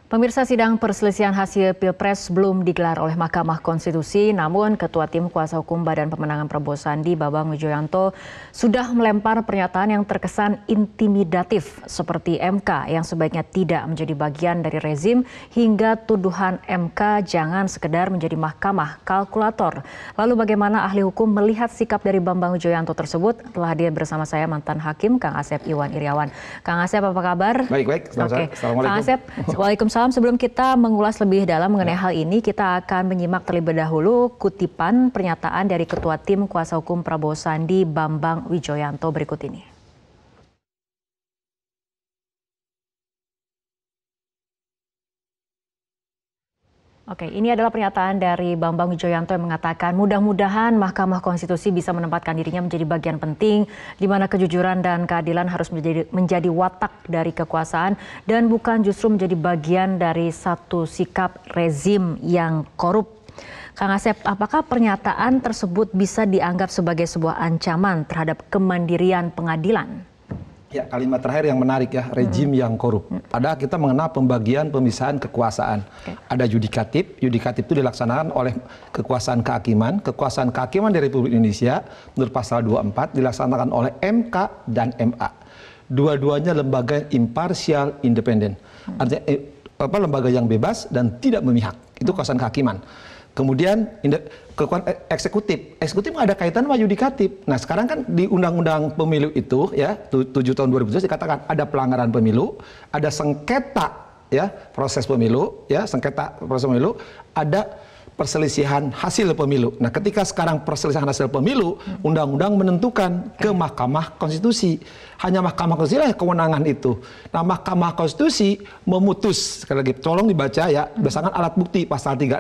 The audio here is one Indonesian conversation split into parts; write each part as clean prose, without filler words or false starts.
Pemirsa, sidang perselisihan hasil Pilpres belum digelar oleh Mahkamah Konstitusi, namun Ketua Tim Kuasa Hukum Badan Pemenangan Prabowo Sandi, Bambang Wijoyanto, sudah melempar pernyataan yang terkesan intimidatif seperti MK yang sebaiknya tidak menjadi bagian dari rezim hingga tuduhan MK jangan sekedar menjadi mahkamah kalkulator. Lalu bagaimana ahli hukum melihat sikap dari Bambang Wijoyanto tersebut? Telah hadir bersama saya mantan hakim Kang Asep Iwan Iryawan. Kang Asep, apa kabar? Baik. Oke. Assalamualaikum. Kang Asep, waalaikumsalam. Sebelum kita mengulas lebih dalam mengenai hal ini, kita akan menyimak terlebih dahulu kutipan pernyataan dari Ketua Tim Kuasa Hukum Prabowo Sandi, Bambang Wijoyanto berikut ini. Oke, ini adalah pernyataan dari Bambang Wijoyanto yang mengatakan mudah-mudahan Mahkamah Konstitusi bisa menempatkan dirinya menjadi bagian penting di mana kejujuran dan keadilan harus menjadi watak dari kekuasaan dan bukan justru menjadi bagian dari satu sikap rezim yang korup. Kang Asep, apakah pernyataan tersebut bisa dianggap sebagai sebuah ancaman terhadap kemandirian pengadilan? Ya, kalimat terakhir yang menarik ya, rejim yang korup. Padahal kita mengenal pembagian pemisahan kekuasaan. Ada yudikatif itu dilaksanakan oleh kekuasaan kehakiman dari Republik Indonesia menurut pasal 24 dilaksanakan oleh MK dan MA. Dua-duanya lembaga imparsial independen. Artinya lembaga yang bebas dan tidak memihak. Itu kekuasaan kehakiman. Kemudian kekuasaan eksekutif nggak ada kaitan sama yudikatif. Nah sekarang kan di Undang-Undang Pemilu itu ya 7 tahun 2017 dikatakan ada pelanggaran pemilu, ada sengketa ya proses pemilu, ada perselisihan hasil pemilu. Nah ketika sekarang perselisihan hasil pemilu, undang-undang menentukan ke Mahkamah Konstitusi. Hanya Mahkamah Konstitusi lah kewenangan itu. Nah Mahkamah Konstitusi memutus, sekali lagi tolong dibaca ya, berdasarkan alat bukti pasal 36.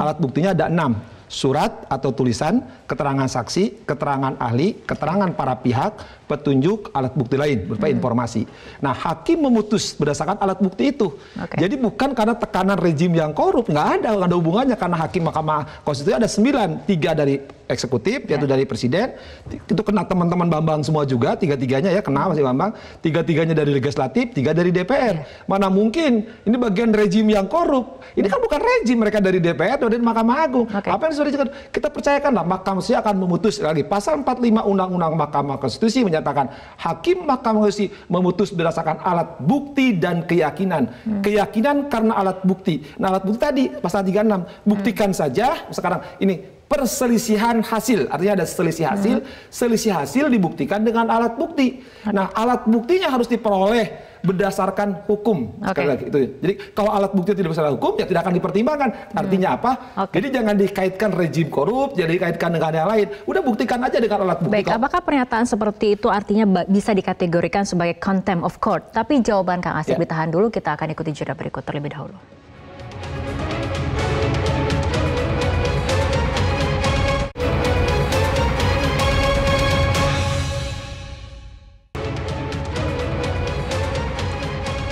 Alat buktinya ada 6. Surat atau tulisan, keterangan saksi, keterangan ahli, keterangan para pihak, petunjuk, alat bukti lain berupa informasi. Nah, hakim memutus berdasarkan alat bukti itu. Jadi bukan karena tekanan rejim yang korup, nggak ada hubungannya karena hakim Mahkamah Konstitusi ada 9, 3 dari eksekutif, yaitu dari presiden, itu kena teman-teman Bambang semua juga, tiga-tiganya ya kena masih Bambang, tiga-tiganya dari legislatif, 3 dari DPR. Mana mungkin ini bagian rejim yang korup? Ini kan bukan rejim mereka dari DPR atau dari Mahkamah Agung. Apa yang sudah kita percayakanlah Mahkamah Konstitusi akan memutus lagi. Pasal 45 Undang-Undang Mahkamah Konstitusi menyatakan hakim Mahkamah Konstitusi memutus berdasarkan alat bukti dan keyakinan. Keyakinan karena alat bukti. Nah alat bukti tadi pasal 36 buktikan saja sekarang ini perselisihan hasil, artinya ada selisih hasil dibuktikan dengan alat bukti. Nah alat buktinya harus diperoleh berdasarkan hukum. Sekali lagi itu. Jadi kalau alat bukti tidak berdasarkan hukum ya tidak akan dipertimbangkan. Artinya apa? Jadi jangan dikaitkan rejim korup, jadi dikaitkan dengan yang lain. Udah buktikan aja dengan alat bukti. Baik, apakah pernyataan seperti itu artinya bisa dikategorikan sebagai contempt of court? Tapi jawaban Kang Asep ditahan dulu, kita akan ikuti jeda berikut terlebih dahulu.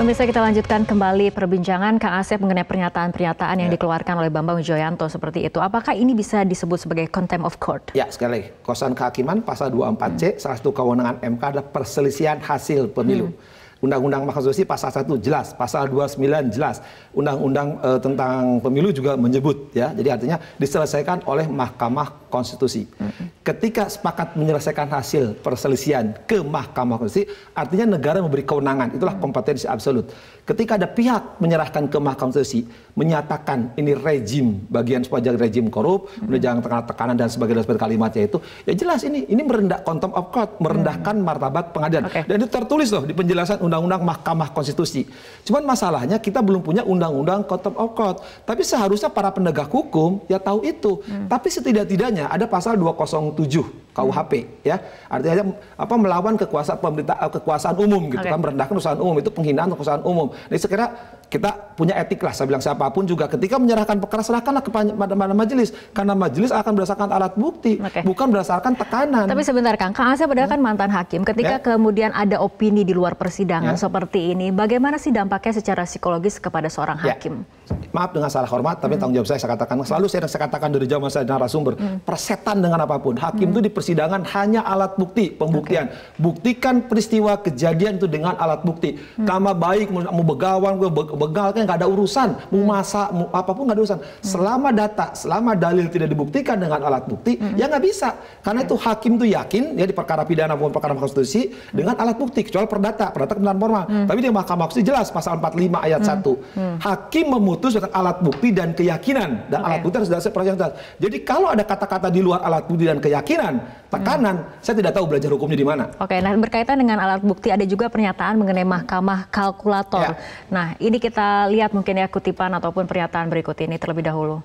Pemirsa, kita lanjutkan kembali perbincangan Kang Asep mengenai pernyataan-pernyataan yang dikeluarkan oleh Bambang Wijoyanto seperti itu. Apakah ini bisa disebut sebagai contempt of court? Ya, sekali lagi. Kekuasaan kehakiman pasal 24C, salah satu kewenangan MK adalah perselisihan hasil pemilu. Undang-Undang Mahkamah Konstitusi pasal 1 jelas, pasal 29 jelas. Undang-undang tentang pemilu juga menyebut ya. Jadi artinya diselesaikan oleh Mahkamah Konstitusi. Ketika sepakat menyelesaikan hasil perselisihan ke Mahkamah Konstitusi, artinya negara memberi kewenangan. Itulah kompetensi absolut. Ketika ada pihak menyerahkan ke Mahkamah Konstitusi, menyatakan ini rejim, bagian sebuah rejim korup, jangan tekanan dan sebagainya kalimatnya itu, ya jelas ini merendah contempt of court, merendahkan martabat pengadilan. Dan itu tertulis loh di penjelasan Undang-Undang Mahkamah Konstitusi. Cuman masalahnya kita belum punya Undang-Undang contempt of court. Tapi seharusnya para penegak hukum ya tahu itu. Tapi setidak-tidaknya ada pasal 207 KUHP ya. Artinya melawan kekuasaan umum gitu kan, merendahkan kekuasaan umum, itu penghinaan kekuasaan umum. Jadi sekira kita punya etik lah, saya bilang siapapun juga ketika menyerahkan perkara serahkanlah kepada majelis, karena majelis akan berdasarkan alat bukti, bukan berdasarkan tekanan. Tapi sebentar Kang Asep padahal kan mantan hakim, ketika kemudian ada opini di luar persidangan seperti ini, bagaimana sih dampaknya secara psikologis kepada seorang hakim? maaf dengan salah hormat, tapi tanggung jawab saya katakan, selalu saya katakan dari zaman saya narasumber, persetan dengan apapun. Hakim itu di persidangan hanya alat bukti, pembuktian. Buktikan peristiwa kejadian itu dengan alat bukti. Nama baik, mau begawan, begal, kan nggak ada urusan. Mau masak, mau apapun nggak ada urusan. Selama data, selama dalil tidak dibuktikan dengan alat bukti, ya nggak bisa. Karena itu hakim itu yakin, ya di perkara pidana maupun perkara konstitusi, dengan alat bukti, kecuali perdata kebenaran formal. Tapi di Mahkamah Konstitusi jelas pasal 45 ayat 1. Hakim memutus dengan alat bukti dan keyakinan, dan alat bukti harus dasar perjanjian. Jadi kalau ada kata-kata di luar alat bukti dan keyakinan, tekanan, saya tidak tahu belajar hukumnya di mana. Oke, nah berkaitan dengan alat bukti ada juga pernyataan mengenai mahkamah kalkulator. Nah, ini kita lihat mungkin ya kutipan ataupun pernyataan berikut ini terlebih dahulu.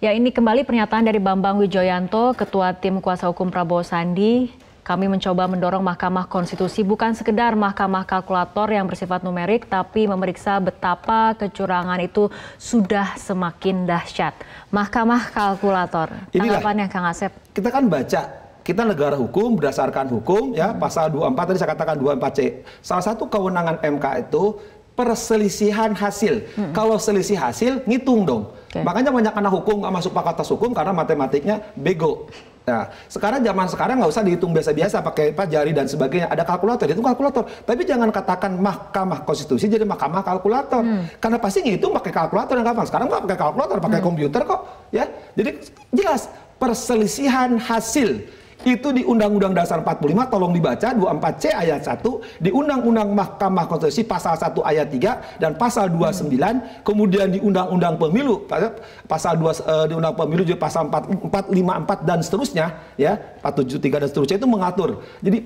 Ya, ini kembali pernyataan dari Bambang Wijoyanto, Ketua Tim Kuasa Hukum Prabowo Sandi. Kami mencoba mendorong Mahkamah Konstitusi bukan sekedar mahkamah kalkulator yang bersifat numerik, tapi memeriksa betapa kecurangan itu sudah semakin dahsyat. Mahkamah kalkulator. Tanggapannya Kang Asep? Kita kan baca, kita negara hukum berdasarkan hukum, ya pasal 24 tadi saya katakan 24C. Salah satu kewenangan MK itu perselisihan hasil. Kalau selisih hasil, ngitung dong. Makanya banyak anak hukum nggak masuk fakultas hukum karena matematiknya bego. Nah, zaman sekarang nggak usah dihitung biasa-biasa pakai jari dan sebagainya. Ada kalkulator, itu kalkulator. Tapi jangan katakan Mahkamah Konstitusi jadi Mahkamah kalkulator. Karena pasti ngitung pakai kalkulator yang gampang. Sekarang nggak pakai kalkulator, pakai komputer kok. Ya, jadi jelas perselisihan hasil. Itu di Undang-Undang Dasar 45, tolong dibaca 24C ayat 1, di Undang-Undang Mahkamah Konstitusi pasal 1 ayat 3 dan pasal 29, kemudian di Undang-Undang Pemilu pasal 2 di Undang Pemilu juga pasal 454 dan seterusnya, ya 473 dan seterusnya itu mengatur. Jadi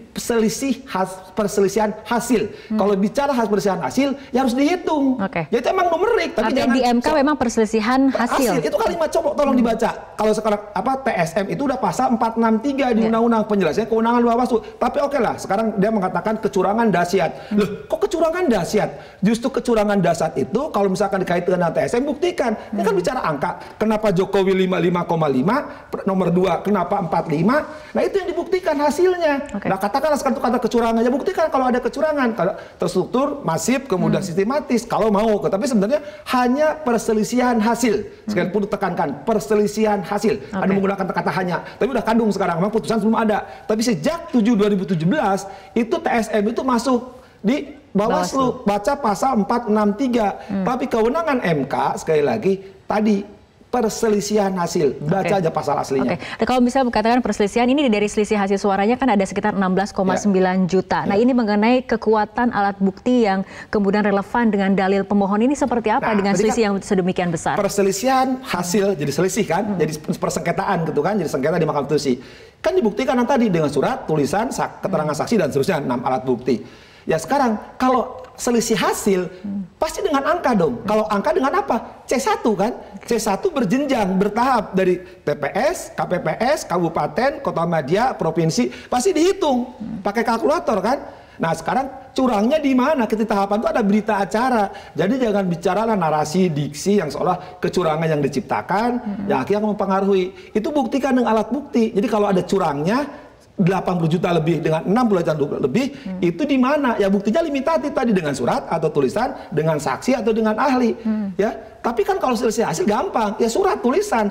perselisihan hasil. Kalau bicara perselisihan hasil ya harus dihitung. Ya itu emang numerik, tapi di MK memang perselisihan hasil. Itu kalimat coba tolong dibaca. Kalau sekarang TSM itu udah pasal 463 di Undang-Undang penjelasannya kewenangan Bawaslu. Tapi oke lah, sekarang dia mengatakan kecurangan dahsyat. Loh, kok kecurangan dahsyat? Justru kecurangan dahsyat itu kalau misalkan dikaitkan dengan TSM, buktikan. Ini kan bicara angka. Kenapa Jokowi 55,5, nomor 2 kenapa 45? Nah itu yang dibuktikan hasilnya. Nah katakanlah sekarang kata kecurangannya, buktikan kalau ada kecurangan. Kalau terstruktur, masif, kemudian sistematis. Kalau mau, tapi sebenarnya hanya perselisihan hasil. Sekali pun ditekankan, perselisihan hasil. Ada menggunakan kata hanya. Tapi udah kandung sekarang, memang putusan belum ada. Tapi sejak 7/2017 itu TSM itu masuk di Bawaslu. Baca pasal 463. Tapi kewenangan MK sekali lagi tadi perselisihan hasil. Baca aja pasal aslinya. Nah, kalau bisa katakan perselisihan ini dari selisih hasil suaranya kan ada sekitar 16,9 juta. Nah, ini mengenai kekuatan alat bukti yang kemudian relevan dengan dalil pemohon ini seperti apa dengan selisih yang sedemikian besar? Perselisihan hasil jadi selisih kan, jadi persengketaan gitu kan, jadi sengketa di Mahkamah Konstitusi. Kan dibuktikan tadi dengan surat, tulisan, keterangan saksi dan seterusnya 6 alat bukti. Ya sekarang kalau selisih hasil pasti dengan angka dong. Kalau angka dengan apa? C1 kan? C1 berjenjang, bertahap dari TPS, KPPS, kabupaten, kota madya, provinsi, pasti dihitung pakai kalkulator kan? Nah sekarang curangnya di mana? Ketika tahapan itu ada berita acara. Jadi jangan bicaralah narasi, diksi yang seolah kecurangan yang diciptakan, yang akhirnya mempengaruhi. Itu buktikan dengan alat bukti. Jadi kalau ada curangnya 80 juta lebih dengan 60 juta lebih, itu di mana? Ya buktinya limitatif tadi dengan surat atau tulisan, dengan saksi atau dengan ahli. Ya, tapi kan kalau selisih hasil gampang, ya surat, tulisan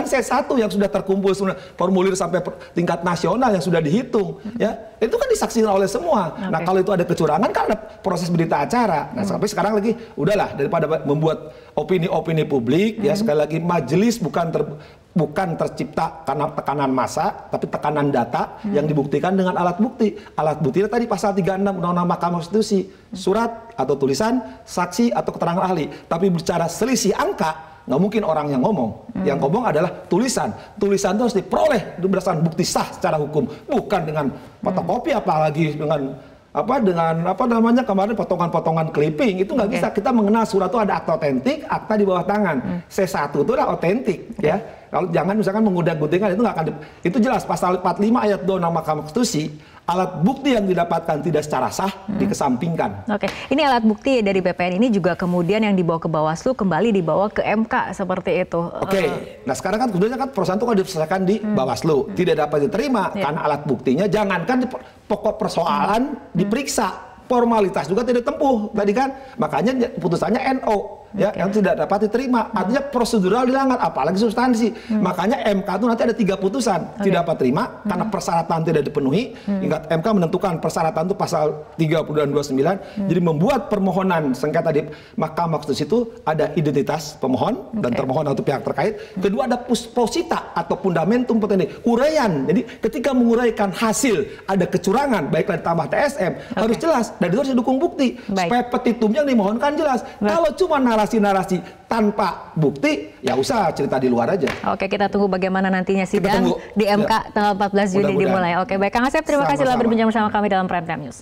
C1 yang sudah terkumpul formulir sampai tingkat nasional yang sudah dihitung, ya itu kan disaksikan oleh semua. Nah kalau itu ada kecurangan kan ada proses berita acara. Nah sampai sekarang lagi udahlah daripada membuat opini-opini publik, ya sekali lagi majelis bukan tercipta karena tekanan massa, tapi tekanan data yang dibuktikan dengan alat bukti. Alat bukti tadi pasal 36 Undang-Undang Mahkamah Konstitusi, surat atau tulisan, saksi atau keterangan ahli. Tapi bicara selisih angka, nggak mungkin orang yang ngomong. Yang ngomong adalah tulisan. Tulisan itu harus diperoleh berdasarkan bukti sah secara hukum, bukan dengan fotokopi apalagi dengan kemarin potongan-potongan clipping. Itu nggak bisa. Kita mengenal surat itu ada akta otentik, akta di bawah tangan. C1 itu adalah otentik, ya. Kalau jangan misalkan mengudak-gudingkan, itu nggak akan itu jelas pasal 45 ayat 2 Undang Mahkamah Konstitusi, alat bukti yang didapatkan tidak secara sah dikesampingkan. Oke, ini alat bukti dari BPN ini juga kemudian yang dibawa ke Bawaslu kembali dibawa ke MK seperti itu. Oke, nah sekarang kan kemudian kan perusahaan itu kan diselesaikan di Bawaslu, tidak dapat diterima karena alat buktinya jangankan di pokok persoalan diperiksa, formalitas juga tidak tempuh tadi kan, makanya putusannya NO. Ya, yang tidak dapat diterima, artinya prosedural dilanggar, apalagi substansi. Makanya MK itu nanti ada 3 putusan, tidak dapat terima karena persyaratan tidak dipenuhi. Ingat, MK menentukan persyaratan itu pasal 30 dan 29. Jadi membuat permohonan sengketa di Mahkamah Konstitusi itu ada identitas pemohon dan termohon atau pihak terkait. Kedua ada posita atau fundamentum potensi, uraian. Jadi ketika menguraikan hasil ada kecurangan, baiklah ditambah TSM, harus jelas dan itu harus didukung bukti. Supaya petitum yang dimohonkan jelas. Kalau cuma narasi-narasi tanpa bukti, ya usah cerita di luar aja. Oke, kita tunggu bagaimana nantinya sidang di MK tanggal 14 Juni dimulai. Oke, baik Kang Asep, terima kasih telah berbincang bersama kami dalam Prime Time News.